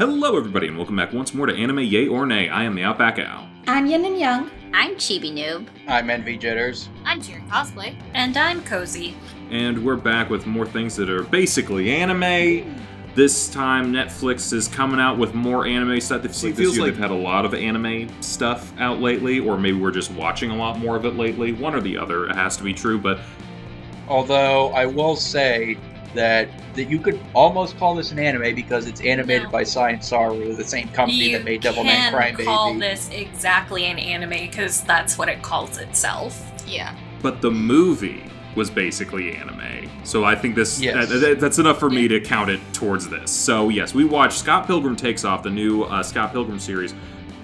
Hello everybody and welcome back once more to Anime Yay or Nay. I am TheOutbackAl. I'm Yin&Jung. I'm Chibi Noob. I'm Envy Jitters. I'm CheerandCosplay. And I'm Kozi. And we're back with more things that are basically anime. This time Netflix is coming out with more anime stuff. It feels like they've had a lot of anime stuff out lately, or maybe we're just watching a lot more of it lately. One or the other, it has to be true, but... Although, I will say that you could almost call this an anime because it's animated by Science Saru, the same company that made Devilman Crybaby. You can call this exactly an anime because that's what it calls itself. Yeah. But the movie was basically anime. So I think this that's enough for me to count it towards this. So yes, we watched Scott Pilgrim Takes Off, the new Scott Pilgrim series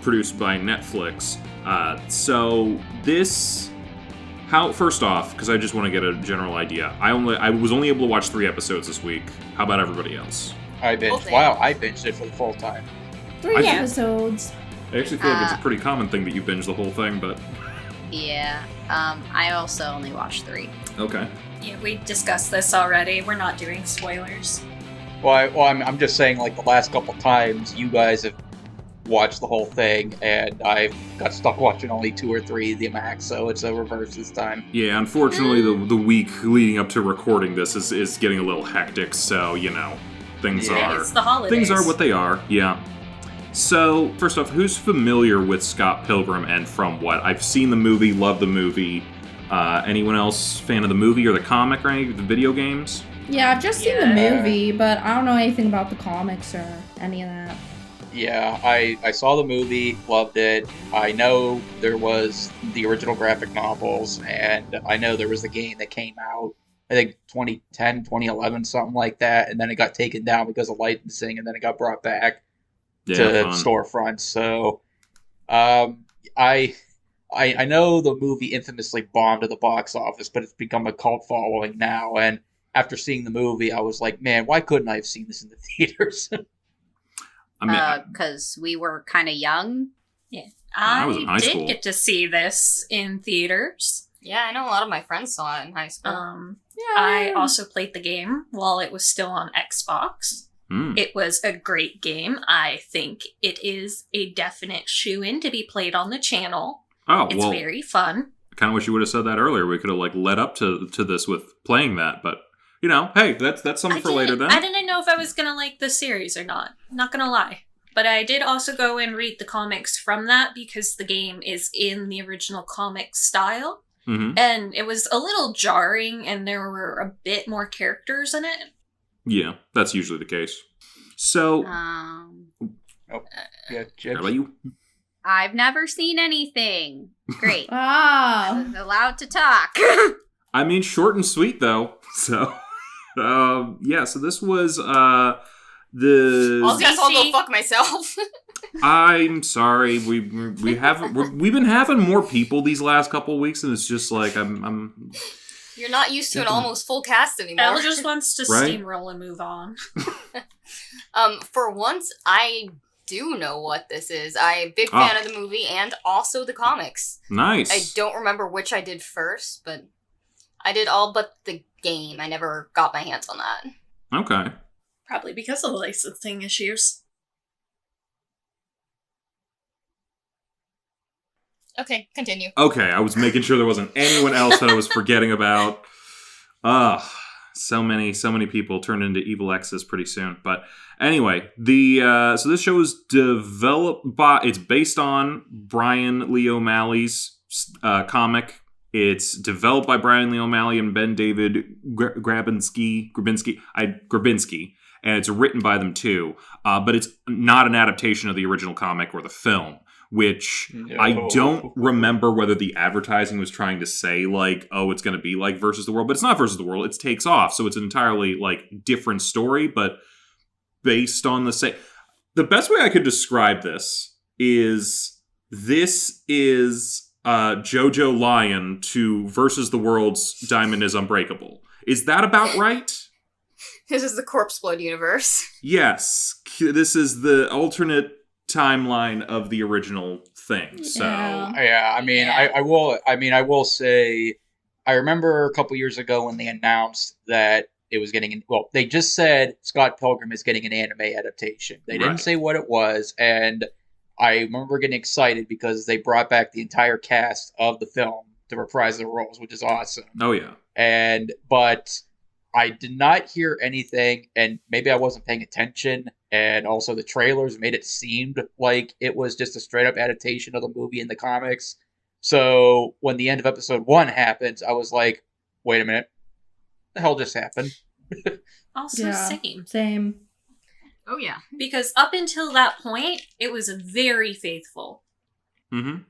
produced by Netflix. So this... First off, because I just want to get a general idea, I was only able to watch 3 episodes this week. How about everybody else? I binged. Wow, I binged it for the full time. 3 episodes. I actually feel like it's a pretty common thing that you binge the whole thing, but... Yeah, I also only watched 3. Okay. Yeah, we discussed this already. We're not doing spoilers. Well, I'm just saying, like, the last couple times, you guys have watched the whole thing, and I got stuck watching only 2 or 3 the max, so it's a reverse this time. Yeah, unfortunately, the week leading up to recording this is getting a little hectic, so, you know, things are... It's the holidays. Things are what they are, yeah. So, first off, who's familiar with Scott Pilgrim and from what? I've seen the movie, love the movie. Anyone else fan of the movie or the comic or any of the video games? Yeah, I've just seen the movie, but I don't know anything about the comics or any of that. Yeah, I saw the movie, loved it. I know there was the original graphic novels, and I know there was a game that came out, I think 2010, 2011, something like that, and then it got taken down because of licensing, and then it got brought back to storefronts. So, I know the movie infamously bombed at the box office, but it's become a cult following now, and after seeing the movie, I was like, man, why couldn't I have seen this in the theaters? I mean, because we were kind of young. Yeah, I was in high school. did get to see this in theaters. Yeah, I know a lot of my friends saw it in high school. I also played the game while it was still on Xbox. It was a great game. I think it is a definite shoe-in to be played on the channel. Oh, it's very fun. I kind of wish you would have said that earlier. We could have led up to this with playing that, but. You know, hey, that's something for later then. I didn't know if I was going to like the series or not. Not going to lie. But I did also go and read the comics from that because the game is in the original comic style. Mm-hmm. And it was a little jarring and there were a bit more characters in it. Yeah, that's usually the case. So... yeah, how about you? I've never seen anything. Great. Wow. I was allowed to talk. I mean, short and sweet, though. So... yeah, so this was, the... I'll go fuck myself. I'm sorry, we've been having more people these last couple of weeks, and it's just like, I'm... You're not used to an almost full cast anymore. Elle just wants to steamroll and move on. For once, I do know what this is. I'm a big fan of the movie and also the comics. Nice. I don't remember which I did first, but I did all but the game. I never got my hands on that. Okay. Probably because of the licensing issues. Okay, continue. Okay, I was making sure there wasn't anyone else that I was forgetting about. So many people turned into evil exes pretty soon. But anyway, so this show is developed by... It's based on Brian Lee O'Malley's comic. It's developed by Brian Lee O'Malley and Ben David Grabinski, and it's written by them too. But it's not an adaptation of the original comic or the film, which I don't remember whether the advertising was trying to say, like, oh, it's going to be like Versus the World, but it's not Versus the World. It's Takes Off, so it's an entirely, like, different story, but based on the same... The best way I could describe this is JoJo Lion to Versus the World's Diamond is Unbreakable. Is that about right? This is the Corpse Blood universe. Yes. This is the alternate timeline of the original thing. So I will say I remember a couple years ago when they announced that it was getting they just said Scott Pilgrim is getting an anime adaptation. They didn't say what it was, and I remember getting excited because they brought back the entire cast of the film to reprise their roles, which is awesome. Oh yeah. But I did not hear anything, and maybe I wasn't paying attention, and also the trailers made it seem like it was just a straight up adaptation of the movie in the comics. So when the end of episode 1 happens, I was like, wait a minute, what the hell just happened? Also, Same. Oh, yeah. Because up until that point, it was very faithful. Mm-hmm.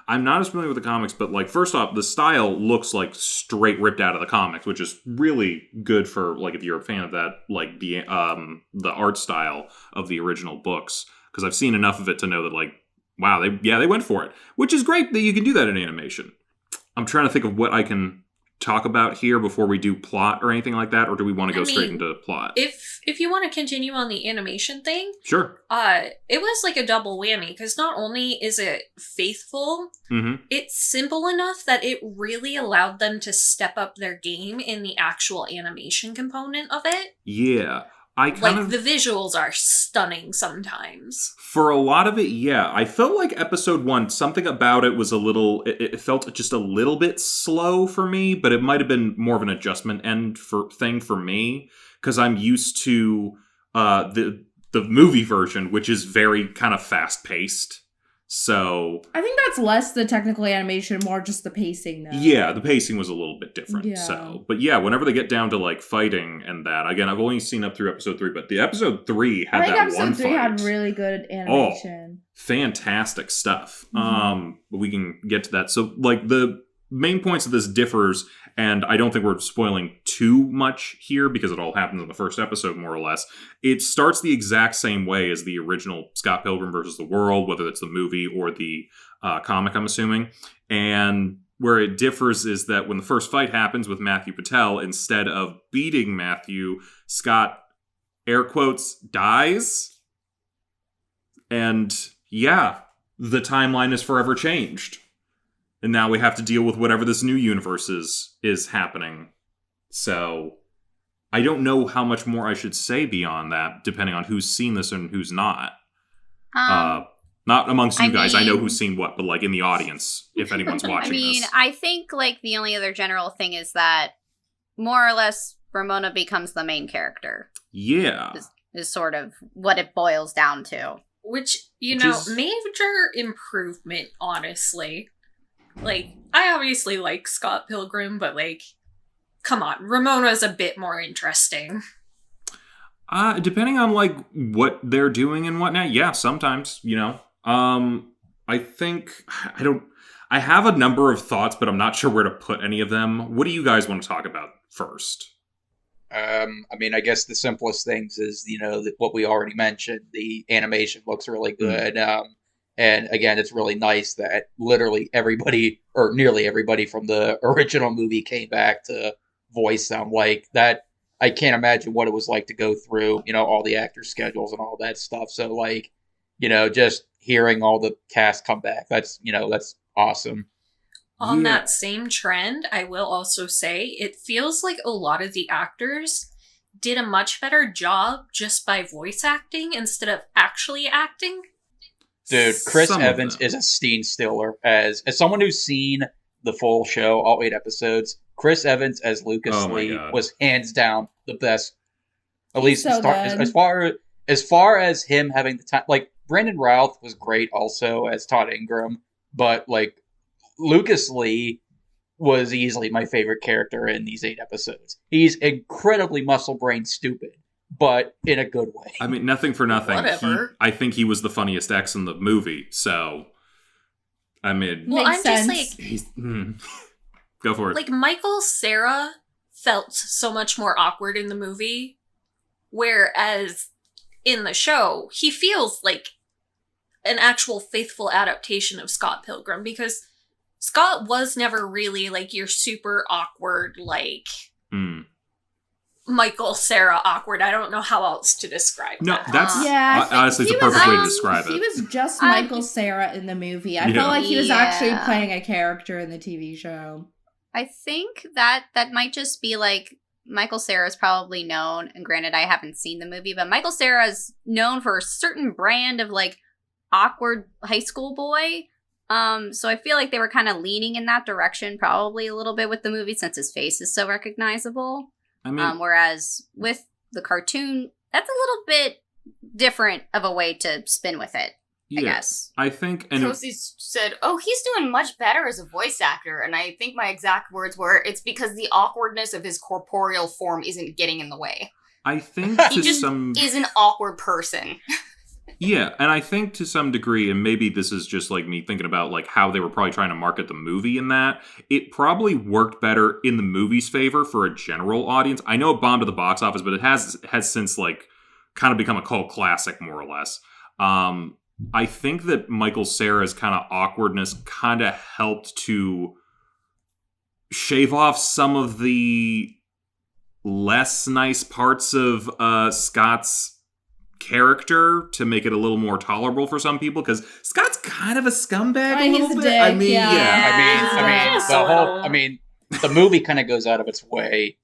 I'm not as familiar with the comics, but, like, first off, the style looks like straight ripped out of the comics, which is really good for, like, if you're a fan of that, like, the art style of the original books. Because I've seen enough of it to know that, like, wow, they went for it. Which is great that you can do that in animation. I'm trying to think of what I can talk about here before we do plot or anything like that, or do we want to go straight into plot? If you want to continue on the animation thing, sure. It was like a double whammy because not only is it faithful, it's simple enough that it really allowed them to step up their game in the actual animation component of it. Yeah. The visuals are stunning sometimes. For a lot of it, yeah. I felt like episode 1, something about it was it felt just a little bit slow for me, but it might have been more of an adjustment thing for me, because I'm used to the movie version, which is very kind of fast-paced. So I think that's less the technical animation, more just the pacing, though. Yeah, the pacing was a little bit different. Yeah. So, but yeah, whenever they get down to like fighting and that, again, I've only seen up through episode 3, but the episode 3 had that one fight. Episode 3 had really good animation. Oh, fantastic stuff. But we can get to that. So, like, the main points of this differs, and I don't think we're spoiling too much here because it all happens in the first episode, more or less. It starts the exact same way as the original Scott Pilgrim versus the World, whether it's the movie or the comic, I'm assuming. And where it differs is that when the first fight happens with Matthew Patel, instead of beating Matthew, Scott, air quotes, dies. And yeah, the timeline is forever changed. And now we have to deal with whatever this new universe is happening. So I don't know how much more I should say beyond that, depending on who's seen this and who's not. Not amongst you guys. I know who's seen what, but like in the audience, if anyone's watching this. I think like the only other general thing is that more or less Ramona becomes the main character. Yeah. Is sort of what it boils down to. Which, major improvement, honestly. Like, I obviously like Scott Pilgrim, but, like, come on, Ramona's a bit more interesting. Depending on, like, what they're doing and whatnot, yeah, sometimes, I think, I have a number of thoughts, but I'm not sure where to put any of them. What do you guys want to talk about first? I guess the simplest things is, what we already mentioned. The animation looks really good. And again, it's really nice that literally everybody, or nearly everybody from the original movie came back to voice them. Like that, I can't imagine what it was like to go through, all the actors' schedules and all that stuff. So like, just hearing all the cast come back, that's awesome. On that same trend, I will also say it feels like a lot of the actors did a much better job just by voice acting instead of actually acting. Dude, Chris Evans is a scene stealer. As someone who's seen the full show, all 8 episodes, Chris Evans as Lucas Lee was hands down the best. At least as far as him having the time. Like, Brandon Routh was great also as Todd Ingram, but like Lucas Lee was easily my favorite character in these 8 episodes. He's incredibly muscle brain stupid, but in a good way. I mean, nothing for nothing. Whatever. I think he was the funniest X in the movie, so I mean... Well, Makes I'm sense. just like... Go for it. Like, Michael Cera felt so much more awkward in the movie, whereas in the show, he feels like an actual faithful adaptation of Scott Pilgrim, because Scott was never really, like, your super awkward, like... Michael Cera awkward. I don't know how else to describe that. That's honestly the perfect way to describe it. He was just Michael Cera in the movie. I felt like he was actually playing a character in the TV show. I think that might just be like Michael Cera is probably known, and granted, I haven't seen the movie, but Michael Cera is known for a certain brand of like awkward high school boy. So I feel like they were kind of leaning in that direction, probably a little bit with the movie, since his face is so recognizable. I mean, whereas with the cartoon, that's a little bit different of a way to spin with it. I guess. I think... And Kozi said, oh, he's doing much better as a voice actor. And I think my exact words were, it's because the awkwardness of his corporeal form isn't getting in the way. I think He just is an awkward person. Yeah, and I think to some degree, and maybe this is just like me thinking about like how they were probably trying to market the movie in that, it probably worked better in the movie's favor for a general audience. I know it bombed at the box office, but it has since like kind of become a cult classic, more or less. I think that Michael Cera's kind of awkwardness kind of helped to shave off some of the less nice parts of Scott's character to make it a little more tolerable for some people, because Scott's kind of a scumbag a little bit. Dick, I mean, I mean, the movie kind of goes out of its way,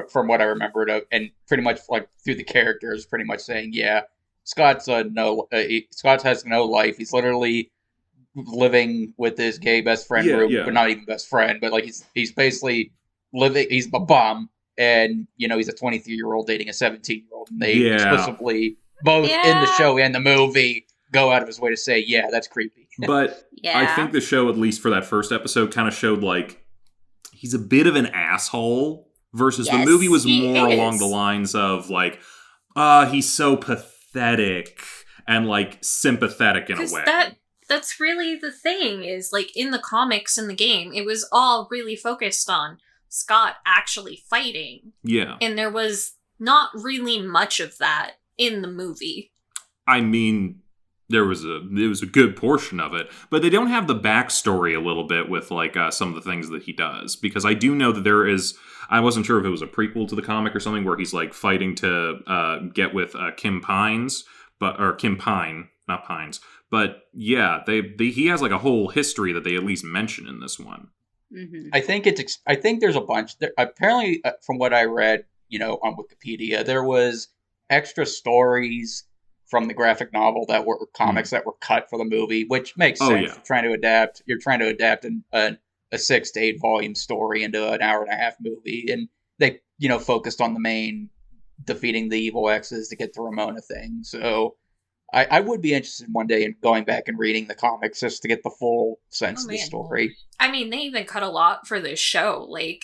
from what I remembered of, and pretty much like through the characters, pretty much saying, yeah, Scott has no life. He's literally living with his gay best friend group, but not even best friend. But like he's basically living. He's a bum, and he's a 23-year-old dating a 17-year-old. And they explicitly both in the show and the movie go out of his way to say, yeah, that's creepy. But I think the show, at least for that first episode, kind of showed like he's a bit of an asshole. Versus the movie was more along the lines of like, he's so pathetic and like sympathetic in a way. That's really the thing, is like in the comics and the game, it was all really focused on Scott actually fighting. Yeah. And there was not really much of that in the movie. I mean, it was a good portion of it, but they don't have the backstory a little bit with like some of the things that he does, because I do know that there is. I wasn't sure if it was a prequel to the comic or something where he's like fighting to get with Kim Pine, not Pines. But yeah, he has like a whole history that they at least mention in this one. Mm-hmm. I think there's a bunch. Apparently, from what I read, on Wikipedia, there was extra stories from the graphic novel that were comics that were cut for the movie, which makes sense. Yeah. You're trying to adapt a 6 to 8 volume story into an hour and a half movie, and they focused on the main defeating the evil X's to get the Ramona thing. So I would be interested one day in going back and reading the comics just to get the full sense of the story. I mean, they even cut a lot for this show. Like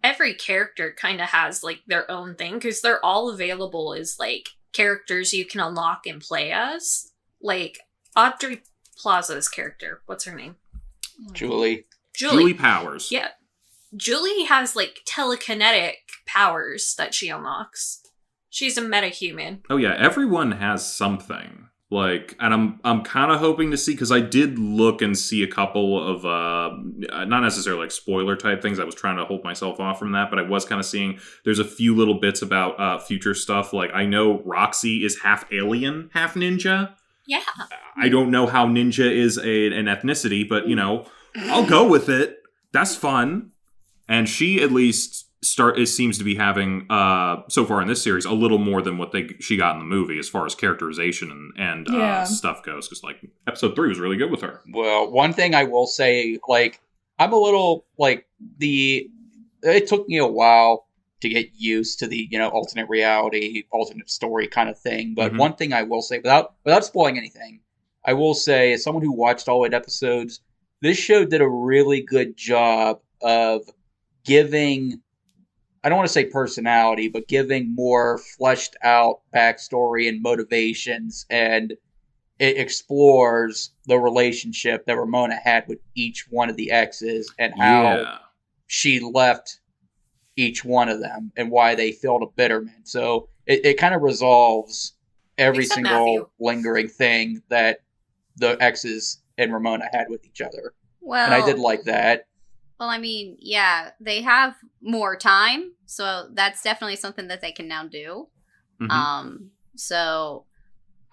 every character kind of has like their own thing, because they're all available as like characters you can unlock and play as. Like Audrey Plaza's character, what's her name? Julie Powers. Yeah. Julie has like telekinetic powers that she unlocks. She's a metahuman. Oh yeah, everyone has something. Like, and I'm kind of hoping to see, because I did look and see a couple of not necessarily like spoiler type things. I was trying to hold myself off from that, but I was kind of seeing there's a few little bits about future stuff. Like I know Roxy is half alien, half ninja. Yeah. I don't know how ninja is an ethnicity, but I'll go with it. That's fun. And she at least seems to be having, so far in this series, a little more than what she got in the movie as far as characterization and stuff goes. Because like episode 3 was really good with her. Well, one thing I will say, like, I'm a little like it took me a while to get used to the alternate reality, alternate story kind of thing. But one thing I will say, without spoiling anything, I will say, as someone who watched all 8 episodes, this show did a really good job of giving, I don't want to say personality, but giving more fleshed out backstory and motivations, and it explores the relationship that Ramona had with each one of the exes and how she left each one of them and why they felt a bitterment. So it kind of resolves every single lingering thing that the exes and Ramona had with each other. Well, and I did like that. Well, I mean, yeah, they have more time, so that's definitely something that they can now do. So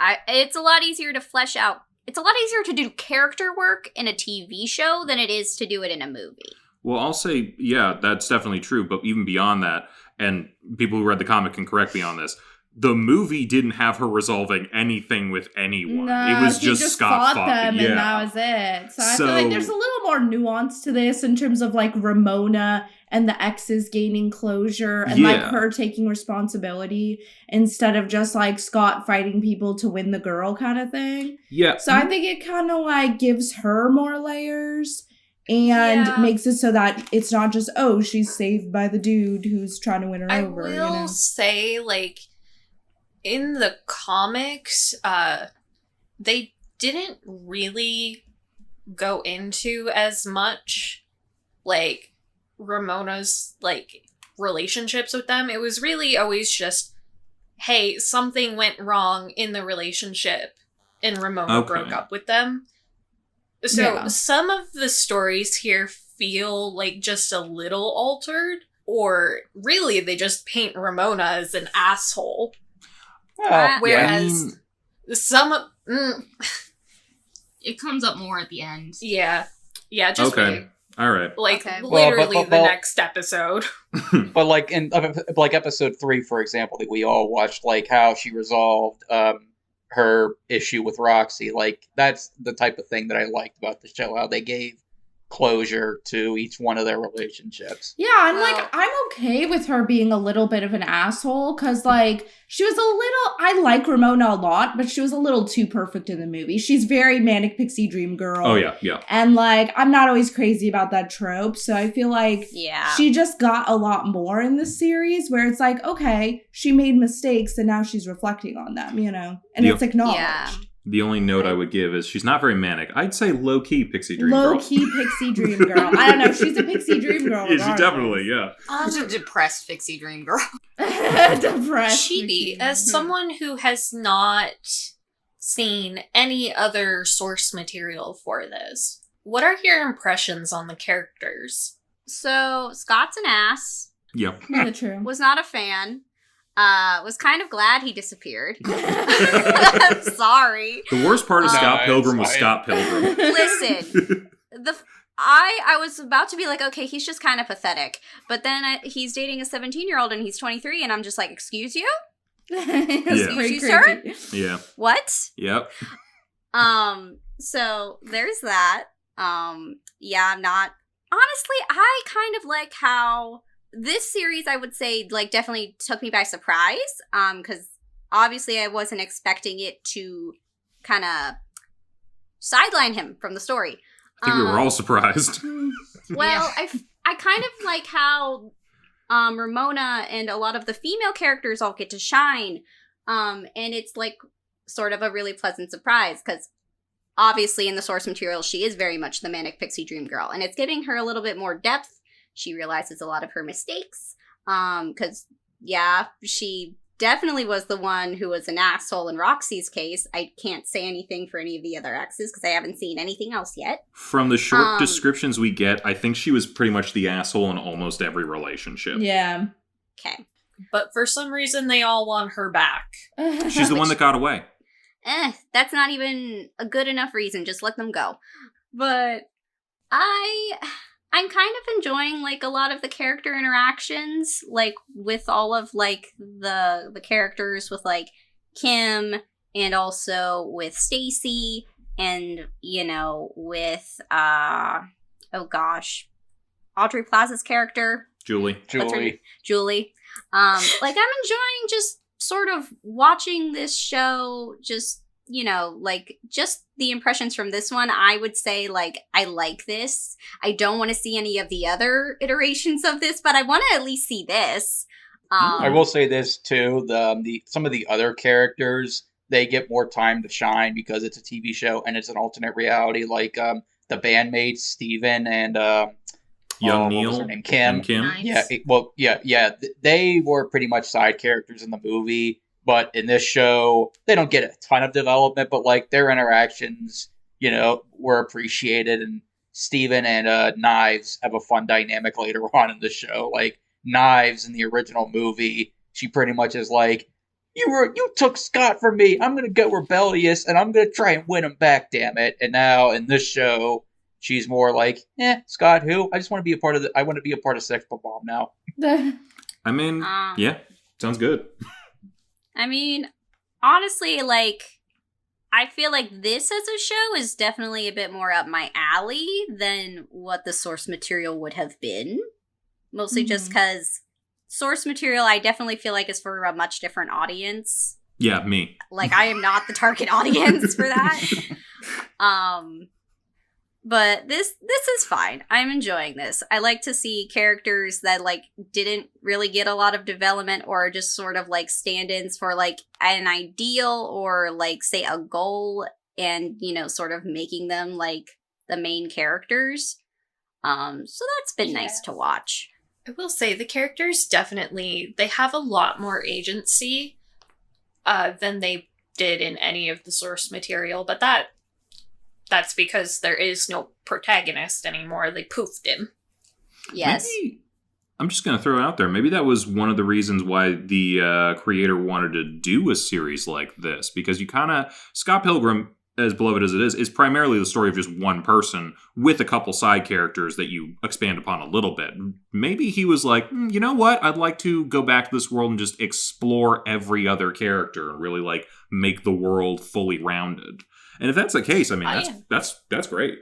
it's a lot easier to flesh out. It's a lot easier to do character work in a TV show than it is to do it in a movie. Well, I'll say, yeah, that's definitely true. But even beyond that, and people who read the comic can correct me on this, the movie didn't have her resolving anything with anyone. No, It was she just Scott fought fucking, them, and that was it. So I feel like there's a little more nuance to this in terms of like Ramona and the exes gaining closure and like her taking responsibility instead of just like Scott fighting people to win the girl kind of thing. Yeah. So I think it kind of like gives her more layers and makes it so that it's not just, oh, she's saved by the dude who's trying to win her over. I will say, like, in the comics, they didn't really go into as much, like, Ramona's, like, relationships with them. It was really always just, hey, something went wrong in the relationship, and Ramona broke up with them. So some of the stories here feel like just a little altered, or really they just paint Ramona as an asshole. Whereas some... It comes up more at the end. Yeah, just wait. All right. Like, literally the next episode. But, like, in like episode 3, for example, that we all watched, like, how she resolved her issue with Roxy. Like, that's the type of thing that I liked about the show, how they gave closure to each one of their relationships. Yeah, and like, I'm okay with her being a little bit of an asshole, because like, she was a little, I like Ramona a lot, but she was a little too perfect in the movie. She's very manic pixie dream girl. Oh yeah. And like, I'm not always crazy about that trope, so I feel like she just got a lot more in this series, where it's like, okay, she made mistakes and now she's reflecting on them, you know? And it's acknowledged. Yeah. The only note I would give is she's not very manic. I'd say low-key pixie dream girl. Low-key pixie dream girl. I don't know. She's a pixie dream girl. Yeah, she definitely, She's a depressed pixie dream girl. Depressed. Chibi, as someone who has not seen any other source material for this, what are your impressions on the characters? So, Scott's an ass. Yep. Yeah, true. Was not a fan. Was kind of glad he disappeared. Sorry. The worst part of Scott Pilgrim was Scott Pilgrim. Listen, I was about to be like, okay, he's just kind of pathetic. But then he's dating a 17-year-old and he's 23, and I'm just like, excuse you? Excuse you, sir? Yeah. What? Yep. So there's that. Yeah, I'm not... Honestly, I kind of like how... This series, I would say, like, definitely took me by surprise, because obviously I wasn't expecting it to kind of sideline him from the story. I think we were all surprised. Well, I kind of like how Ramona and a lot of the female characters all get to shine, and it's, like, sort of a really pleasant surprise, because obviously in the source material, she is very much the manic pixie dream girl, and it's giving her a little bit more depth. She realizes a lot of her mistakes, because, yeah, she definitely was the one who was an asshole in Roxy's case. I can't say anything for any of the other exes, because I haven't seen anything else yet. From the short descriptions we get, I think she was pretty much the asshole in almost every relationship. Yeah. Okay. But for some reason, they all want her back. She's the one that got away. That's not even a good enough reason. Just let them go. But I'm kind of enjoying, like, a lot of the character interactions, like, with all of, like, the characters with, like, Kim, and also with Stacy, and, you know, with, Aubrey Plaza's character. Julie. Like, I'm enjoying just sort of watching this show, just, you know, like, just the impressions from this one. I would say, like, I like this. I don't want to see any of the other iterations of this, but I want to at least see this. I will say this, too. Some of the other characters, they get more time to shine because it's a TV show and it's an alternate reality. Like, the bandmates, Steven and... Young Neil. What was her name? Kim. Nice. Yeah. They were pretty much side characters in the movie. But in this show, they don't get a ton of development, but, like, their interactions, you know, were appreciated. And Steven and Knives have a fun dynamic later on in the show. Like, Knives in the original movie, she pretty much is like, you took Scott from me. I'm going to go rebellious, and I'm going to try and win him back, damn it. And now in this show, she's more like, Scott who? I just want to be a part of I want to be a part of Sex Bomb now. I mean, yeah, sounds good. I mean, honestly, like, I feel like this as a show is definitely a bit more up my alley than what the source material would have been. Mostly just because source material, I definitely feel like is for a much different audience. Yeah, me. Like, I am not the target audience for that. But this is fine. I'm enjoying this. I like to see characters that, like, didn't really get a lot of development or just sort of, like, stand-ins for, like, an ideal or, like, say, a goal and, you know, sort of making them, like, the main characters. So that's been nice to watch. I will say the characters definitely, they have a lot more agency than they did in any of the source material, but that's because there is no protagonist anymore. They poofed him. Yes. Maybe, I'm just going to throw it out there. Maybe that was one of the reasons why the creator wanted to do a series like this. Because you kind of... Scott Pilgrim, as beloved as it is primarily the story of just one person with a couple side characters that you expand upon a little bit. Maybe he was like, you know what? I'd like to go back to this world and just explore every other character and really, like, make the world fully rounded. And if that's the case, I mean, that's great.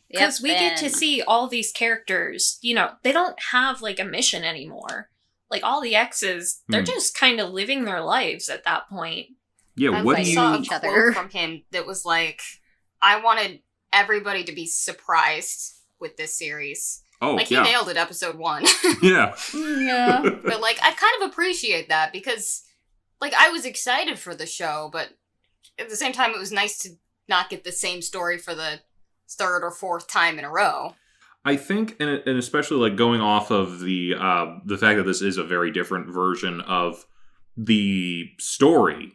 Because we get to see all these characters, you know, they don't have, like, a mission anymore. Like, all the exes, they're just kind of living their lives at that point. Yeah, what do you... I saw a quote from him that was like, I wanted everybody to be surprised with this series. Oh, like, he nailed it, episode 1. Yeah. Yeah. But, like, I kind of appreciate that because, like, I was excited for the show, but at the same time, it was nice to not get the same story for the third or fourth time in a row. I think, and especially like going off of the fact that this is a very different version of the story,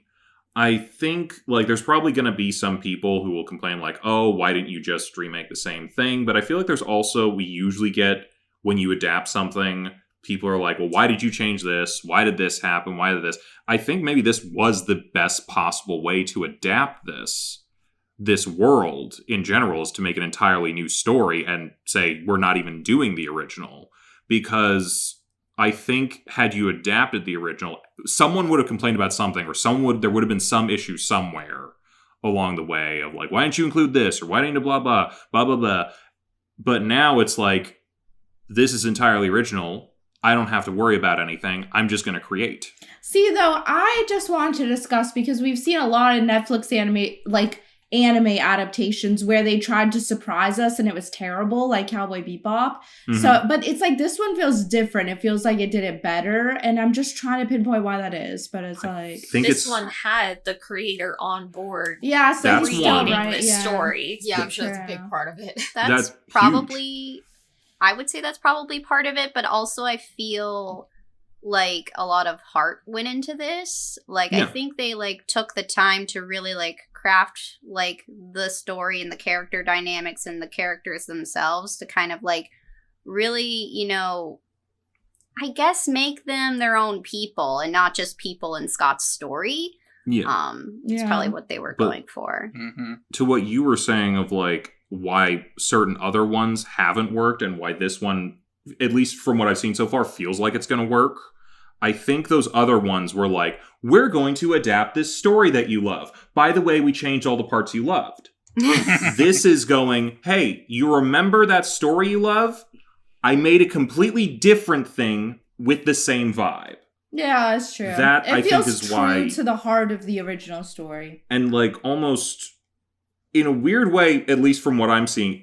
I think like there's probably going to be some people who will complain like, oh, why didn't you just remake the same thing? But I feel like there's also, we usually get when you adapt something, people are like, well, why did you change this? Why did this happen? Why did this? I think maybe this was the best possible way to adapt this world in general, is to make an entirely new story and say, we're not even doing the original. Because I think had you adapted the original, someone would have complained about something, or there would have been some issue somewhere along the way of like, why didn't you include this? Or why didn't you blah, blah, blah, blah, blah. But now it's like, this is entirely original. I don't have to worry about anything. I'm just going to create. See, though, I just wanted to discuss, because we've seen a lot of Netflix anime adaptations where they tried to surprise us and it was terrible, like Cowboy Bebop. So, but it's like this one feels different. It feels like it did it better, and I'm just trying to pinpoint why that is. But it's like this one had the creator on board. Yeah, so he's still right. This story. Yeah, I'm sure that's a big part of it. That's probably, I would say that's probably part of it, but also I feel like a lot of heart went into this. Like, I think they like took the time to really like craft like the story and the character dynamics and the characters themselves to kind of like really, you know, I guess make them their own people and not just people in Scott's story. It's probably what they were going for. To what you were saying of like why certain other ones haven't worked and why this one, at least from what I've seen so far, feels like it's going to work. I think those other ones were like, we're going to adapt this story that you love. By the way, we changed all the parts you loved. This is going, hey, you remember that story you love? I made a completely different thing with the same vibe. Yeah, that's true. That, I think, is why... It feels true to the heart of the original story. And, like, almost, in a weird way, at least from what I'm seeing,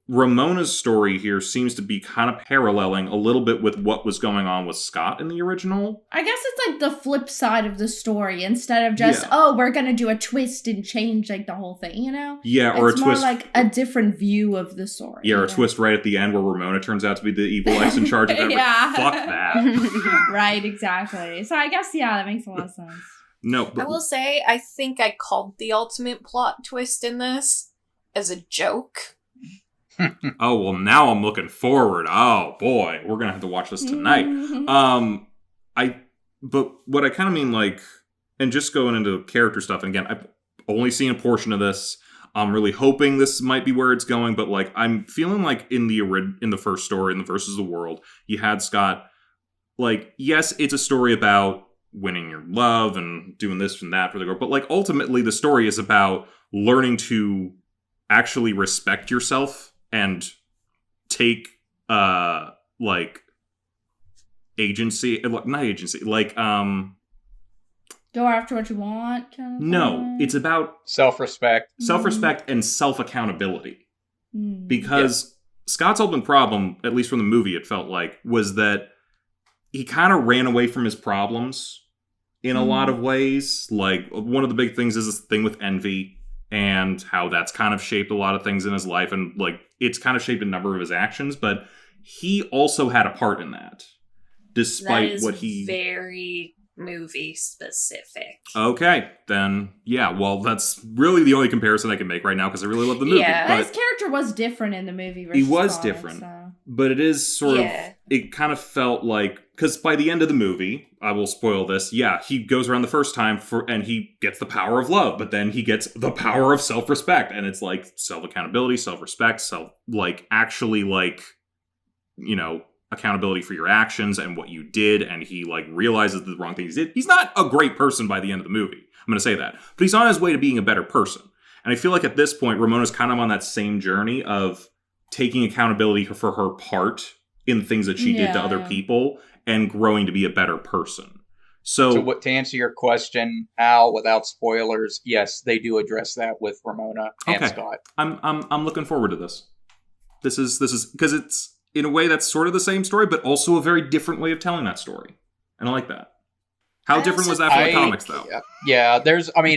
Ramona's story here seems to be kind of paralleling a little bit with what was going on with Scott in the original. I guess it's like the flip side of the story. Instead of just, we're going to do a twist and change like the whole thing, you know? Yeah, or it's a more twist. Like a different view of the story. Yeah, or a twist right at the end where Ramona turns out to be the evil ex in charge of everything. Fuck that. Right, exactly. So I guess, that makes a lot of sense. No, but... I will say, I think I called the ultimate plot twist in this as a joke. Oh, well, now I'm looking forward. Oh, boy. We're going to have to watch this tonight. But what I kind of mean, like, and just going into character stuff, and again, I've only seen a portion of this. I'm really hoping this might be where it's going, but, like, I'm feeling like in the first story, in the Versus the World, you had Scott like, yes, it's a story about winning your love and doing this and that for the girl, but like ultimately the story is about learning to actually respect yourself and take like agency, not agency, like go after what you want kind of no thing. It's about self-respect and self-accountability, because Scott's ultimate problem, at least from the movie, it felt like, was that he kind of ran away from his problems in a lot of ways. Like, one of the big things is this thing with envy and how that's kind of shaped a lot of things in his life. And, like, it's kind of shaped a number of his actions. But he also had a part in that, despite what he... very movie specific. Okay, then, yeah, well, that's really the only comparison I can make right now, because I really love the movie. Yeah. But his character was different in the movie. He was Scott, different. So. But it is sort of, it kind of felt like, because by the end of the movie, I will spoil this, he goes around the first time and he gets the power of love, but then he gets the power of self-respect, and it's like self-accountability, self-respect, actually accountability for your actions and what you did, and he like realizes the wrong things he did. He's not a great person by the end of the movie, I'm going to say that, but he's on his way to being a better person. And I feel like at this point, Ramona's kind of on that same journey of taking accountability for her part in things that she did to other people and growing to be a better person. So to answer your question, Al, without spoilers, yes, they do address that with Ramona and Scott. I'm looking forward to this. This is because it's in a way that's sort of the same story, but also a very different way of telling that story, and I like that. How different was that from the comics, though? Yeah,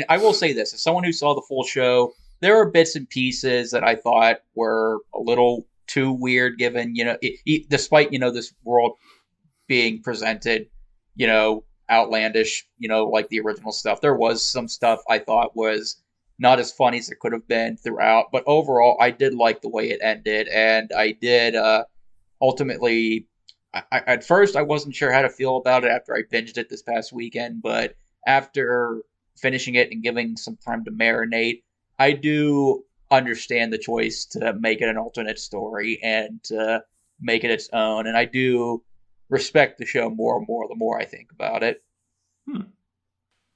I will say this: as someone who saw the full show, there are bits and pieces that I thought were a little too weird, given, despite, this world being presented, outlandish, like the original stuff. There was some stuff I thought was not as funny as it could have been throughout, but overall, I did like the way it ended, and I did ultimately... at first, I wasn't sure how to feel about it after I binged it this past weekend, but after finishing it and giving some time to marinate, I do understand the choice to make it an alternate story and to make it its own, and I do respect the show more and more the more I think about it.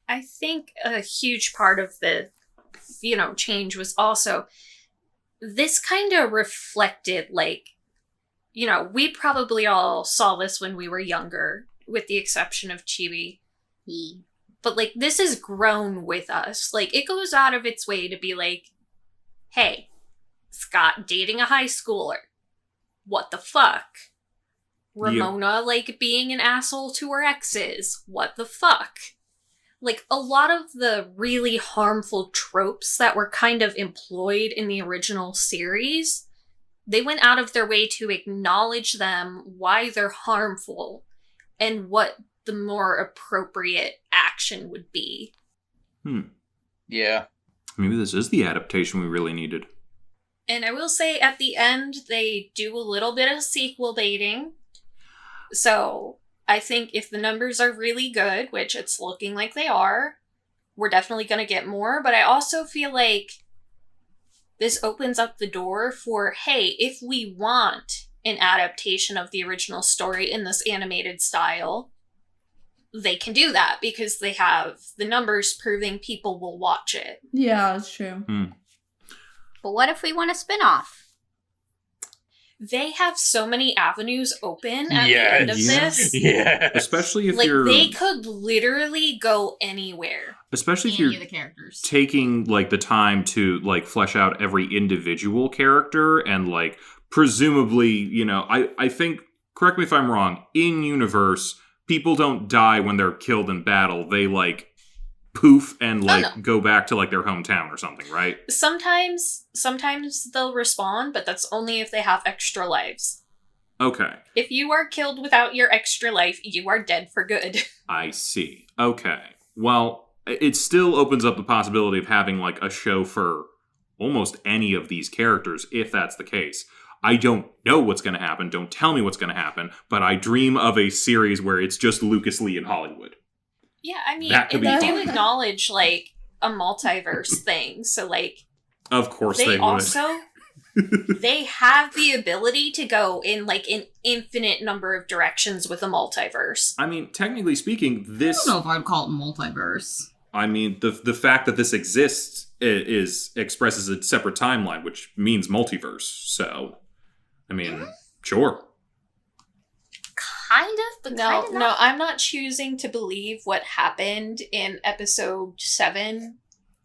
I think a huge part of the, change was also this kind of reflected, we probably all saw this when we were younger, with the exception of Chibi. But, this has grown with us. It goes out of its way to be like, hey, Scott dating a high schooler. What the fuck? Ramona, being an asshole to her exes. What the fuck? A lot of the really harmful tropes that were kind of employed in the original series, they went out of their way to acknowledge them, why they're harmful, and what the more appropriate action would be. Yeah. Maybe this is the adaptation we really needed. And I will say, at the end, they do a little bit of sequel baiting. So, I think if the numbers are really good, which it's looking like they are, we're definitely going to get more. But I also feel like this opens up the door for, hey, if we want an adaptation of the original story in this animated style, they can do that because they have the numbers proving people will watch it. Yeah, that's true. But what if we want a spin-off? They have so many avenues open at the end of this. Yeah. Especially if you're... they could literally go anywhere. Especially if Any you're of the characters. taking, the time to, flesh out every individual character and, presumably, I think, correct me if I'm wrong, in universe, people don't die when they're killed in battle. They, poof and, go back to, their hometown or something, right? Sometimes they'll respawn, but that's only if they have extra lives. Okay. If you are killed without your extra life, you are dead for good. I see. Okay. Well, it still opens up the possibility of having, a show for almost any of these characters, if that's the case. I don't know what's going to happen. Don't tell me what's going to happen. But I dream of a series where it's just Lucas Lee in Hollywood. Yeah, I mean, That could be they fun. do acknowledge, a multiverse thing. So, of course they would. also... they have the ability to go in like an infinite number of directions with a multiverse. I mean, technically speaking, this... I don't know if I'd call it multiverse. I mean, the fact that this exists expresses a separate timeline, which means multiverse. So, I mean, sure. Kind of, but kind of not. No, I'm not choosing to believe what happened in episode 7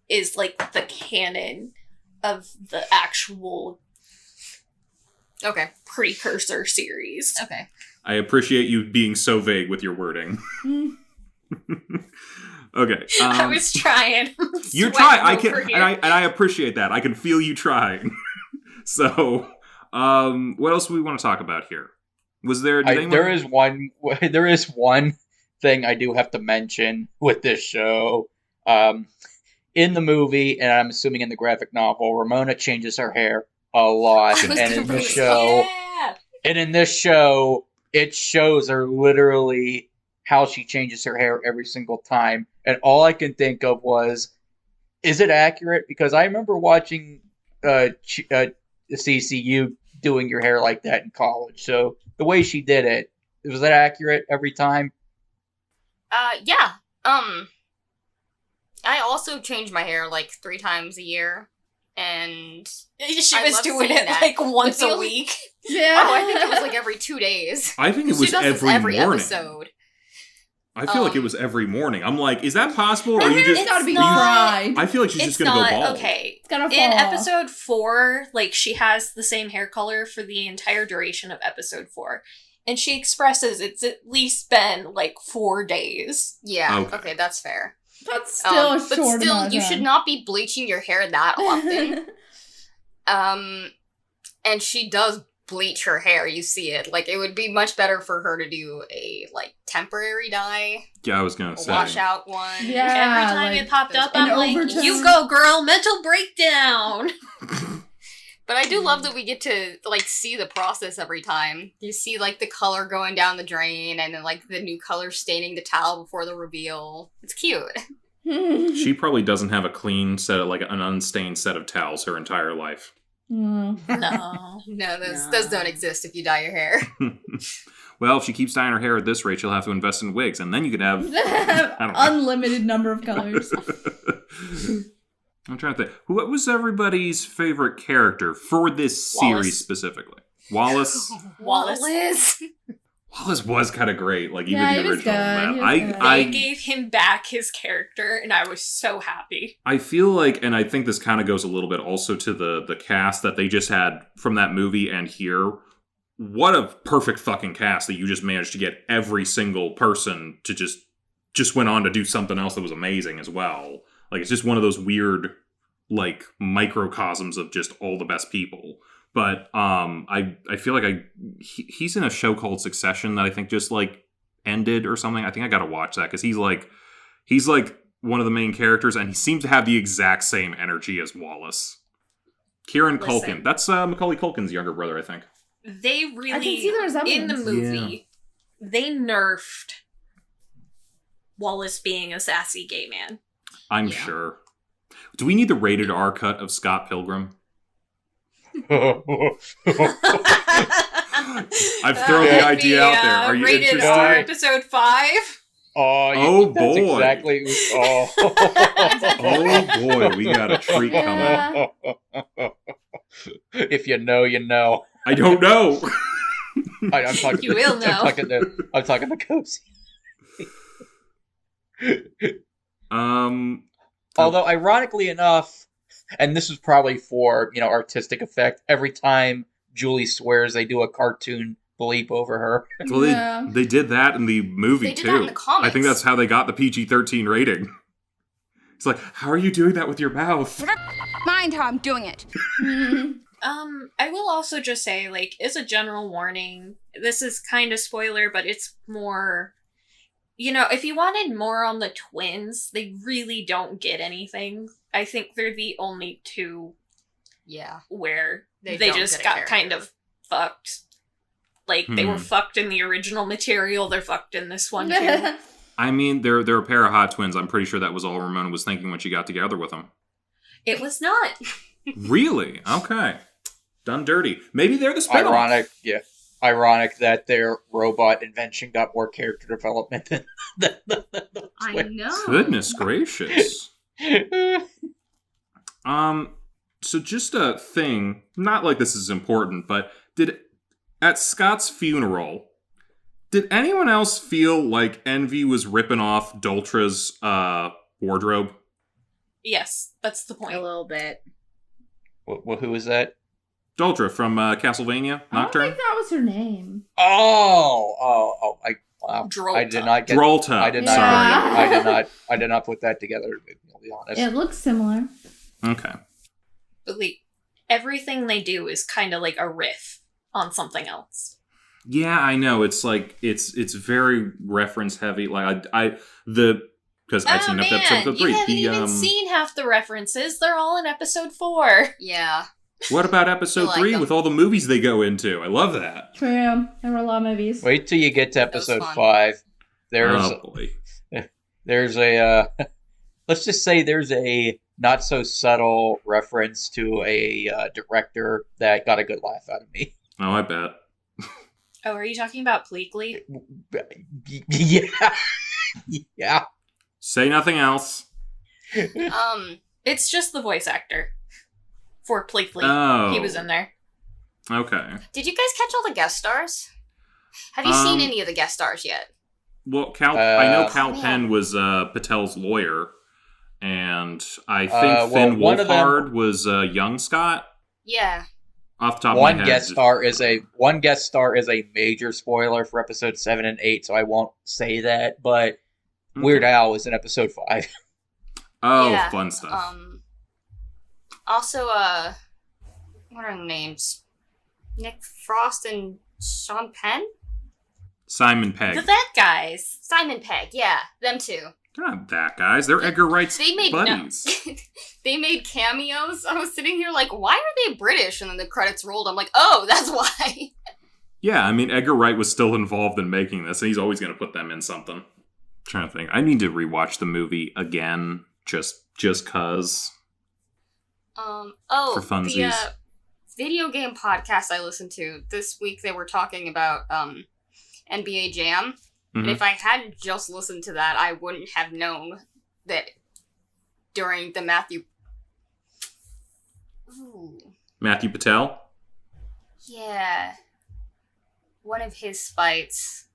is like the canon of the actual precursor series. Okay. I appreciate you being so vague with your wording. Okay. I was trying. You're trying. I appreciate that. I can feel you trying. So, what else do we want to talk about here? Was there? There is one thing I do have to mention with this show. In the movie, and I'm assuming in the graphic novel, Ramona changes her hair a lot, and in the show, it shows her literally how she changes her hair every single time. And all I can think of was, is it accurate? Because I remember watching CCU doing your hair like that in college. So the way she did it, was that accurate every time? Yeah. I also change my hair like 3 times a year, and she was doing it like once a week. Yeah. Oh, I think it was like every 2 days. I think it was every morning. Episode. I feel like it was every morning. I'm like, is that possible? Or you just it's gotta be fried. I feel like she's just gonna go bald. Okay. It's gonna fall. In episode 4, like she has the same hair color for the entire duration of episode 4. And she expresses it's at least been like 4 days. Yeah, okay, that's fair. That's still a short but still, amount of you time. should not be bleaching your hair that often. And she does bleach her hair, you see it. Like, it would be much better for her to do a, like, temporary dye. Yeah, I was gonna say. Washout one. Yeah, Every time like, it popped up, an I'm like, overtone. you go, girl, mental breakdown. But I do love that we get to, like, see the process every time. You see, like, the color going down the drain, and then, like, the new color staining the towel before the reveal. It's cute. She probably doesn't have a clean set of, like, an unstained set of towels her entire life. No. No, those don't exist if you dye your hair. Well, if she keeps dyeing her hair at this rate, she'll have to invest in wigs, and then you could have unlimited number of colors. I'm trying to think. What was everybody's favorite character for this series specifically? Wallace? Wallace was kind of great, like even Yeah, the original. They gave him back his character, and I was so happy. I feel like, and I think this kind of goes a little bit also to the cast that they just had from that movie and here. What a perfect fucking cast that you just managed to get every single person to just went on to do something else that was amazing as well. Like, it's just one of those weird, like, microcosms of just all the best people. But I feel like he's in a show called Succession that I think just, like, ended or something. I think I gotta watch that, because he's like one of the main characters, and he seems to have the exact same energy as Wallace. Kieran Culkin. That's Macaulay Culkin's younger brother, I think. They really, I can see their resemblance. in the movie, they nerfed Wallace being a sassy gay man. I'm sure. Do we need the rated R cut of Scott Pilgrim? I've thrown the idea out there. Are you rated interested? R episode 5? Oh boy! Exactly. Oh. Oh boy, we got a treat coming. If you know, you know. I don't know. I'm talking. You will know. I'm talking to Kozi. Although, ironically enough, and this is probably for, artistic effect, every time Julie swears, they do a cartoon bleep over her. Well, they did that in the movie, They did too. that in the comics. I think that's how they got the PG-13 rating. It's like, how are you doing that with your mouth? Mind how I'm doing it. I will also just say, like, as a general warning, this is kind of spoiler, but it's more... if you wanted more on the twins, they really don't get anything. I think they're the only two where they just got kind of fucked. Like, they were fucked in the original material, they're fucked in this one, too. I mean, they're a pair of hot twins. I'm pretty sure that was all Ramona was thinking when she got together with them. It was not. Really? Okay. Done dirty. Maybe they're the spinoff. Ironic that their robot invention got more character development than the I know. Goodness gracious. So just a thing, not like this is important, but at Scott's funeral, did anyone else feel like Envy was ripping off Doltra's wardrobe? Yes, that's the point. A little bit. Who is that? Doltra from Castlevania Nocturne. I don't think that was her name. I did not get Drolta. I did not. Yeah. I did not put that together. To be honest. It looks similar. Okay. But like, everything they do is kind of like a riff on something else. Yeah, I know. It's like it's very reference heavy. Like because I've seen up to episode 3. You haven't even seen half the references. They're all in episode 4. Yeah. What about episode 3 with all the movies they go into? I love that. True. There were a lot of movies. Wait till you get to episode 5. There's a let's just say there's a not so subtle reference to a director that got a good laugh out of me. Oh, I bet. Oh, are you talking about Pleakley? Yeah. Yeah. Say nothing else. It's just the voice actor for Pleakley. Oh. He was in there. Okay. Did you guys catch all the guest stars? Have you seen any of the guest stars yet? Well, I know Cal Penn was Patel's lawyer, and I think Finn Wolfhard was young Scott. Yeah. Off the top of my head. One guest star is a major spoiler for episode 7 and 8, so I won't say that, but Weird Al is in episode 5. Oh, yeah. Fun stuff. Also, what are the names? Nick Frost and Sean Penn? Simon Pegg. The That Guys. Simon Pegg, yeah, them two. They're not that guys. They're Edgar Wright's buddies. No. They made cameos. I was sitting here like, why are they British? And then the credits rolled. I'm like, oh, that's why. Yeah, I mean, Edgar Wright was still involved in making this, and he's always going to put them in something. I'm trying to think. I need to rewatch the movie again, just cause. For funsies. The video game podcast I listened to this week, they were talking about NBA Jam. And if I hadn't just listened to that, I wouldn't have known that during the Matthew Patel? Yeah. One of his fights.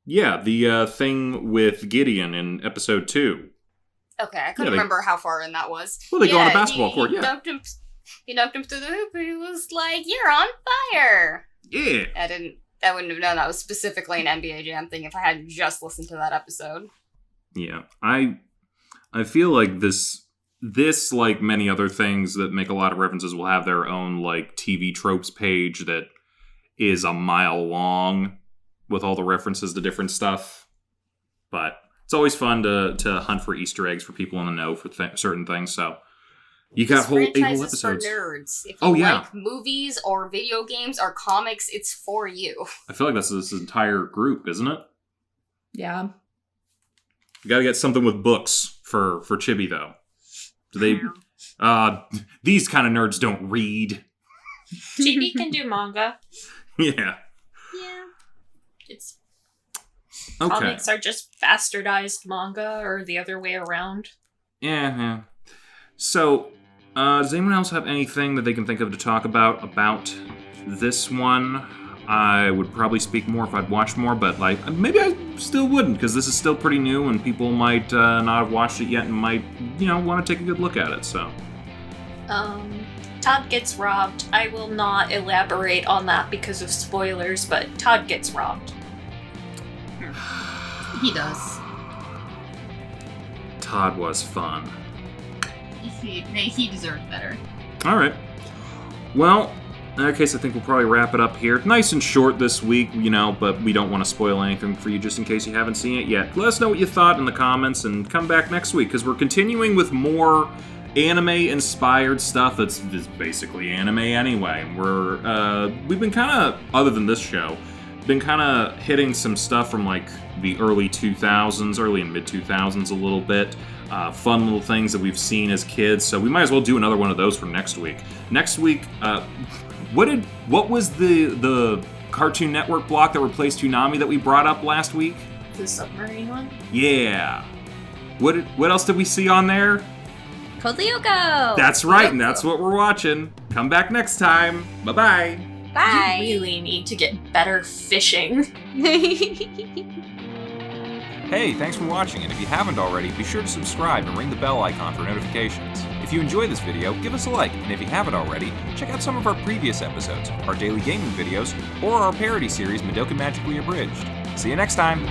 Yeah, the thing with Gideon in episode 2. Okay, I couldn't remember how far in that was. Well, they go on a basketball court, He knocked him through the hoop, and he was like, "You're on fire!" Yeah. I wouldn't have known that was specifically an NBA Jam thing if I hadn't just listened to that episode. Yeah, I feel like this like many other things that make a lot of references will have their own like TV tropes page that is a mile long with all the references to different stuff. But it's always fun to hunt for Easter eggs for people in the know for certain things. So you got 8 whole episodes. For nerds. If you like movies or video games or comics, it's for you. I feel like that's this entire group, isn't it? Yeah. You gotta get something with books for Chibi, though. Do they... these kind of nerds don't read. Chibi can do manga. Yeah. Yeah. It's... Okay. Comics are just bastardized manga, or the other way around. Yeah. So, does anyone else have anything that they can think of to talk about this one? I would probably speak more if I'd watched more, but like maybe I still wouldn't, because this is still pretty new and people might not have watched it yet and might, want to take a good look at it, so. Todd gets robbed. I will not elaborate on that because of spoilers, but Todd gets robbed. He does. Todd was fun. He deserved better. All right. Well, in that case, I think we'll probably wrap it up here. Nice and short this week, but we don't want to spoil anything for you just in case you haven't seen it yet. Let us know what you thought in the comments and come back next week, because we're continuing with more anime-inspired stuff that's basically anime anyway. We've been kind of, other than this show, been kind of hitting some stuff from like the early 2000s, early and mid-2000s a little bit. Fun little things that we've seen as kids, so we might as well do another one of those for next week. Next week, What was the Cartoon Network block that replaced Toonami that we brought up last week? The submarine one? Yeah. What else did we see on there? Kozioko! That's right, and that's what we're watching. Come back next time. Bye-bye. Bye! You really need to get better fishing. Hey, thanks for watching, and if you haven't already, be sure to subscribe and ring the bell icon for notifications. If you enjoy this video, give us a like, and if you haven't already, check out some of our previous episodes, our daily gaming videos, or our parody series Madoka Magically Abridged. See you next time!